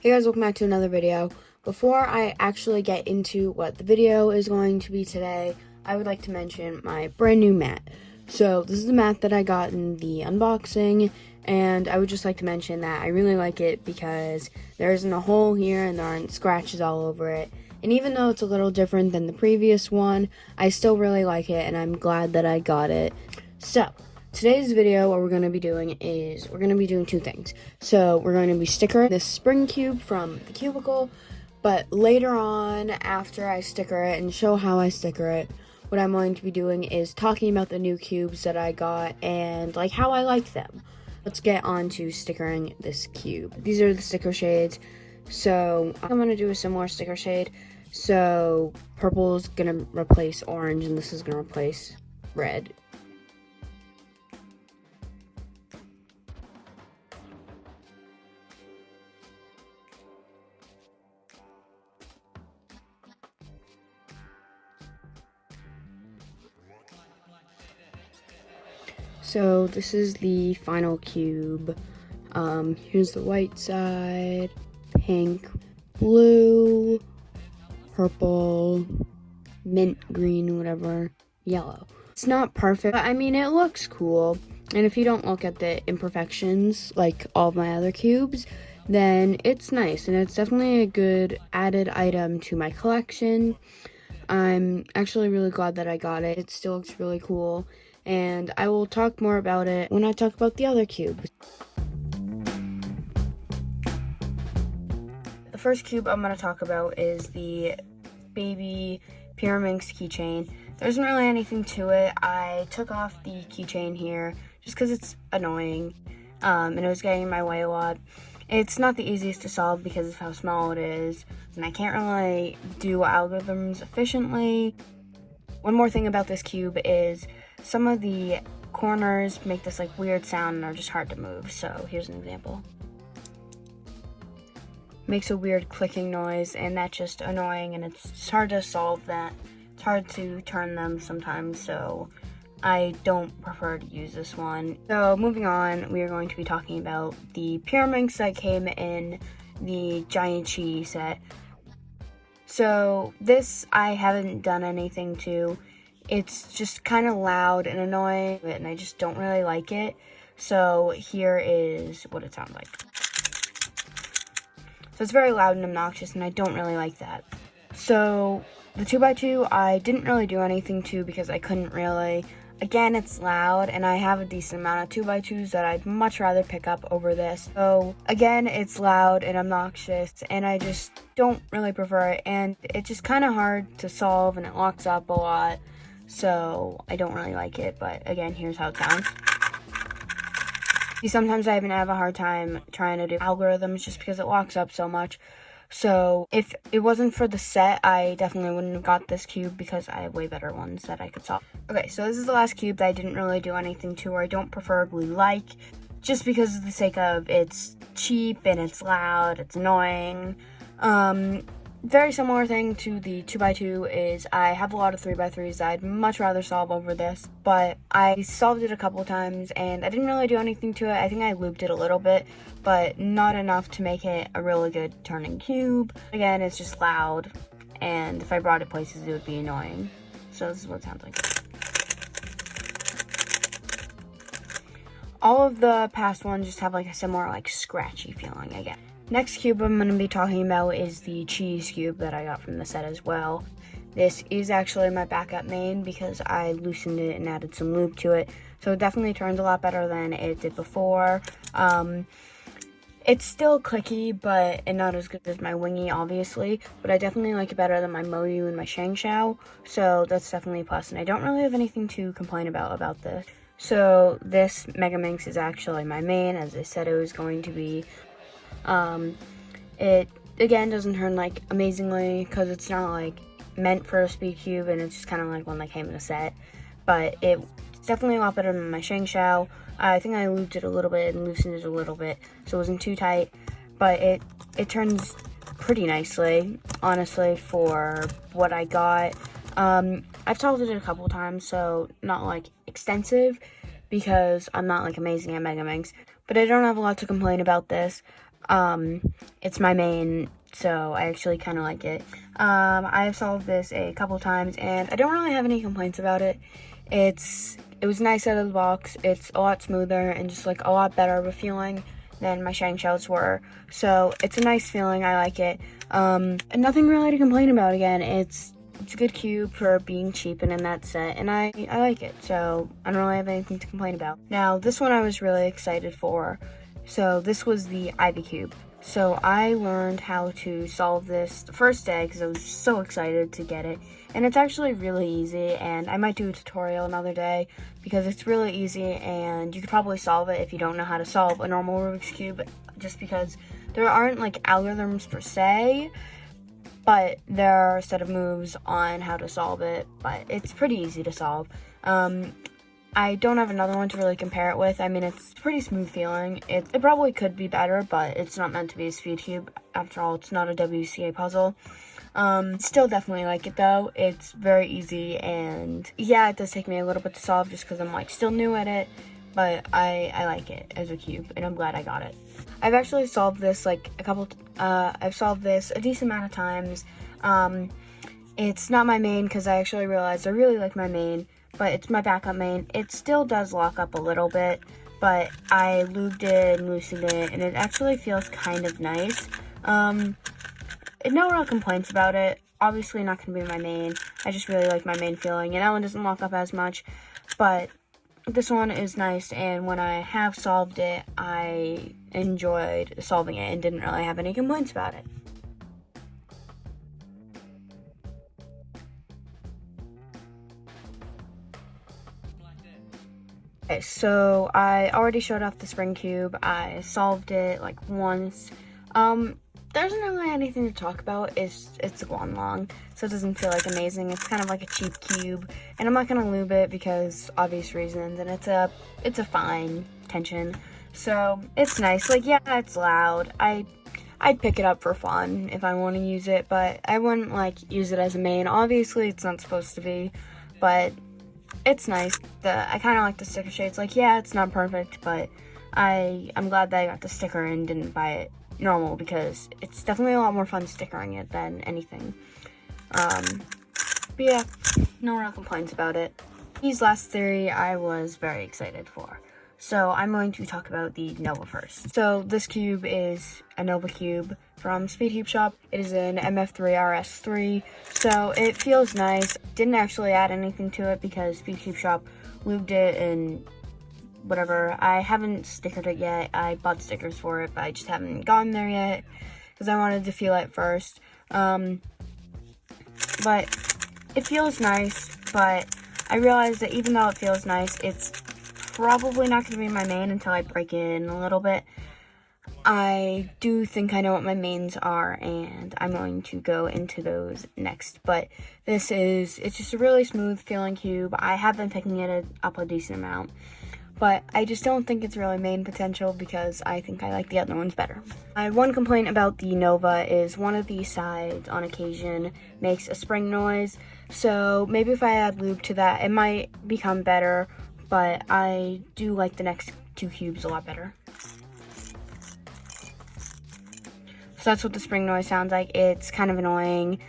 Hey guys, welcome back to another video. Before I actually get into what the video is going to be today, I would like to mention my brand new mat. So this is the mat that I got in the unboxing, and I would just like to mention that I really like it because there isn't a hole here and there aren't scratches all over it. And even though it's a little different than the previous one, I still really like it and I'm glad that I got it. So today's video, what we're going to be doing is we're going to be doing two things. So we're going to be stickering this spring cube from the cubicle, but later on, after I sticker it and show how I sticker it, what I'm going to be doing is talking about the new cubes that I got and like how I like them. Let's get on to stickering this cube. These are the sticker shades. So I'm going to do a similar sticker shade. So purple is going to replace orange and this is going to replace red. So this is the final cube. Here's the white side, pink, blue, purple, mint green, whatever, yellow. It's not perfect, but I mean, it looks cool. And if you don't look at the imperfections, like all of my other cubes, then it's nice. And it's definitely a good added item to my collection. I'm actually really glad that I got it. It still looks really cool. And I will talk more about it when I talk about the other cubes. The first cube I'm going to talk about is the baby Pyraminx keychain. There isn't really anything to it. I took off the keychain here just because it's annoying and it was getting in my way a lot. It's not the easiest to solve because of how small it is, and I can't really do algorithms efficiently. One more thing about this cube is some of the corners make this like weird sound and are just hard to move. So here's an example. Makes a weird clicking noise and that's just annoying and it's hard to solve that. It's hard to turn them sometimes, so I don't prefer to use this one. So moving on, we are going to be talking about the Pyraminx that came in the Giant Chi set. So this I haven't done anything to. It's just kind of loud and annoying, and I just don't really like it. So here is what it sounds like. So it's very loud and obnoxious, and I don't really like that. So the 2x2, I didn't really do anything to because I couldn't really. Again, it's loud, and I have a decent amount of 2x2s that I'd much rather pick up over this. So again, it's loud and obnoxious, and I just don't really prefer it, and it's just kind of hard to solve, and it locks up a lot. So I don't really like it, but again, here's how it sounds. See, sometimes I even have a hard time trying to do algorithms just because it locks up so much. So if it wasn't for the set, I definitely wouldn't have got this cube because I have way better ones that I could solve. Okay, so this is the last cube that I didn't really do anything to or I don't preferably like, just because of the sake of it's cheap and it's loud, it's annoying. Very similar thing to the 2x2 is I have a lot of 3x3s that I'd much rather solve over this, but I solved it a couple times and I didn't really do anything to it. I think I looped it a little bit, but not enough to make it a really good turning cube. Again, it's just loud, and if I brought it places, it would be annoying. So this is what it sounds like. All of the past ones just have like a similar like scratchy feeling again. Next cube I'm going to be talking about is the cheese cube that I got from the set as well. This is actually my backup main because I loosened it and added some lube to it. So it definitely turns a lot better than it did before. It's still clicky, and not as good as my Wingy, obviously. But I definitely like it better than my Moyu and my Shangshao. So that's definitely a plus. And I don't really have anything to complain about this. So this Megaminx is actually my main, as I said it was going to be. It again doesn't turn like amazingly because it's not like meant for a speed cube and it's just kind of like one that came in a set, but it's definitely a lot better than my Shangshao. I think I lubed it a little bit and loosened it a little bit so it wasn't too tight, but it turns pretty nicely, honestly, for what I got. I've solved it a couple times, so not like extensive because I'm not like amazing at Megaminx, but I don't have a lot to complain about this. It's my main, so I actually kind of like it. I've solved this a couple times, and I don't really have any complaints about it. It was nice out of the box. It's a lot smoother and just like a lot better of a feeling than my Shang Shells were. So it's a nice feeling. I like it. And nothing really to complain about. Again, it's a good cube for being cheap and in that set, and I like it. So I don't really have anything to complain about. Now this one I was really excited for. So this was the Ivy Cube. So I learned how to solve this the first day because I was so excited to get it. And it's actually really easy, and I might do a tutorial another day because it's really easy, and you could probably solve it if you don't know how to solve a normal Rubik's Cube, just because there aren't like algorithms per se, but there are a set of moves on how to solve it, but it's pretty easy to solve. I don't have another one to really compare it with. I mean, it's pretty smooth feeling. It probably could be better, but it's not meant to be a speed cube. After all, it's not a WCA puzzle. Still definitely like it though. It's very easy, and yeah, it does take me a little bit to solve just because I'm like still new at it, but I like it as a cube, and I'm glad I got it. I've actually solved this like I've solved this a decent amount of times. It's not my main because I actually realized I really like my main, but it's my backup main. It still does lock up a little bit, but I lubed it and loosened it, and it actually feels kind of nice. No real complaints about it. Obviously not going to be my main. I just really like my main feeling, and that one doesn't lock up as much, but this one is nice, and when I have solved it, I enjoyed solving it and didn't really have any complaints about it. Okay, so I already showed off the spring cube. I solved it like once. There isn't really anything to talk about. It's a Guanlong, so it doesn't feel like amazing. It's kind of like a cheap cube, and I'm not gonna lube it because obvious reasons. And it's a fine tension, so it's nice. Like, yeah, it's loud. I'd pick it up for fun if I want to use it, but I wouldn't like use it as a main. Obviously, it's not supposed to be, but it's nice. I kind of like the sticker shades. Like, yeah, it's not perfect, but I'm glad that I got the sticker and didn't buy it normal because it's definitely a lot more fun stickering it than anything. But yeah, no real complaints about it. These last three I was very excited for. So I'm going to talk about the Nova first. So this cube is a Nova cube from Speed Cube Shop. It is an MF3RS3, so it feels nice. Didn't actually add anything to it because Speed Cube Shop lubed it and whatever. I haven't stickered it yet. I bought stickers for it, but I just haven't gotten there yet because I wanted to feel it first. But it feels nice, but I realized that even though it feels nice, it's probably not going to be my main until I break it in a little bit. I do think I know what my mains are, and I'm going to go into those next. But it's just a really smooth feeling cube. I have been picking it up a decent amount, but I just don't think it's really main potential because I think I like the other ones better. My one complaint about the Nova is one of the sides on occasion makes a spring noise, so maybe if I add lube to that, it might become better, but I do like the next two cubes a lot better. So that's what the spring noise sounds like. It's kind of annoying.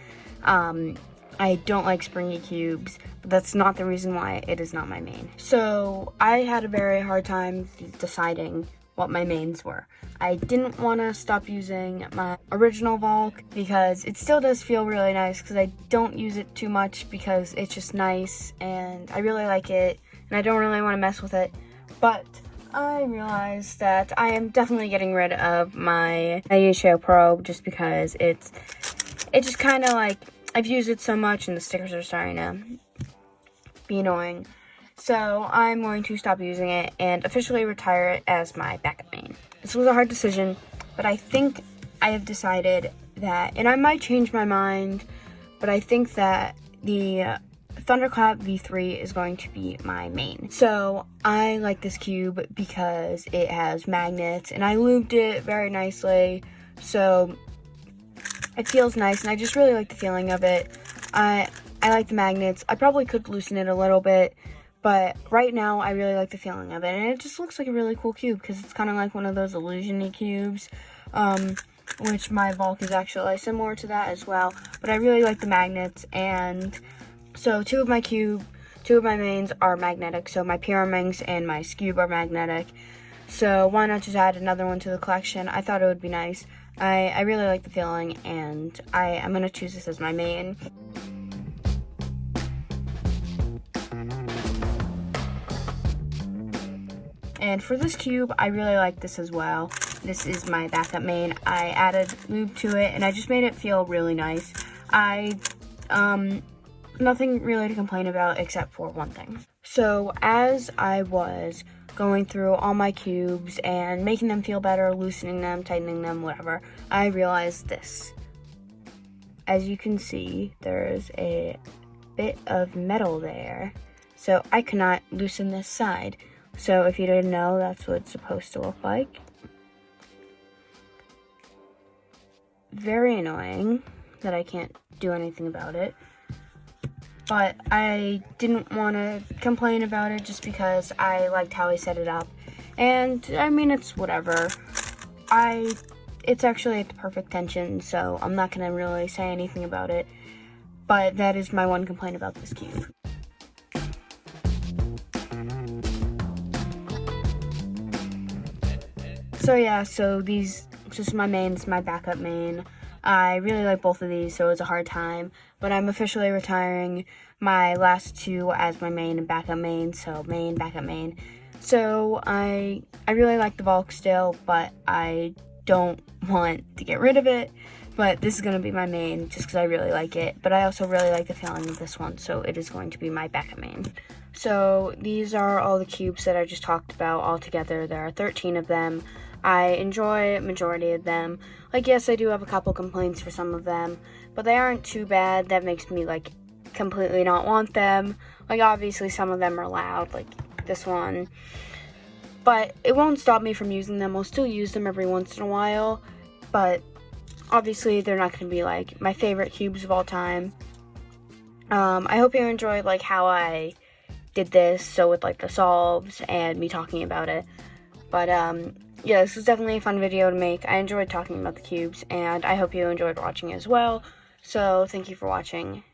I don't like springy cubes, but that's not the reason why it is not my main. So I had a very hard time deciding what my mains were. I didn't want to stop using my original Valk because it still does feel really nice because I don't use it too much because it's just nice and I really like it and I don't really want to mess with it. But I realized that I am definitely getting rid of my Ayesho Pro just because it's just kind of like, I've used it so much and the stickers are starting to be annoying. So I'm going to stop using it and officially retire it as my backup main. This was a hard decision, but I think I have decided that, and I might change my mind, but I think that the Thunderclap V3 is going to be my main. So I like this cube because it has magnets and I lubed it very nicely. So it feels nice and I just really like the feeling of it. I like the magnets. I probably could loosen it a little bit, but right now I really like the feeling of it. And it just looks like a really cool cube because it's kind of like one of those illusion-y cubes. which my Volk is actually similar to that as well. But I really like the magnets, and so two of my mains are magnetic. So my Pyraminx and my Skewb are magnetic. So why not just add another one to the collection? I thought it would be nice. I really like the feeling, and I'm going to choose this as my main. And for this cube, I really like this as well. This is my backup main. I added lube to it, and I just made it feel really nice. Nothing really to complain about except for one thing. So as I was going through all my cubes and making them feel better, loosening them, tightening them, whatever, I realized this. As you can see, there's a bit of metal there. So I cannot loosen this side. So if you didn't know, that's what it's supposed to look like. Very annoying that I can't do anything about it. But I didn't want to complain about it just because I liked how he set it up. And I mean, it's whatever. It's actually at the perfect tension, so I'm not going to really say anything about it. But that is my one complaint about this cube. So yeah, this is my main, this is my backup main. I really like both of these, so it was a hard time. But I'm officially retiring my last two as my main and backup main, so main, backup main. So I really like the Volk still, but I don't want to get rid of it. But this is going to be my main just because I really like it. But I also really like the feeling of this one, so it is going to be my backup main. So these are all the cubes that I just talked about all together. There are 13 of them. I enjoy a majority of them. Like, yes, I do have a couple complaints for some of them, but they aren't too bad. That makes me, like, completely not want them. Like, obviously, some of them are loud, like this one. But it won't stop me from using them. I'll still use them every once in a while, but obviously, they're not going to be, like, my favorite cubes of all time. I hope you enjoyed, like, how I did this, so with, like, the solves and me talking about it. But, yeah, this was definitely a fun video to make. I enjoyed talking about the cubes, and I hope you enjoyed watching as well. So, thank you for watching.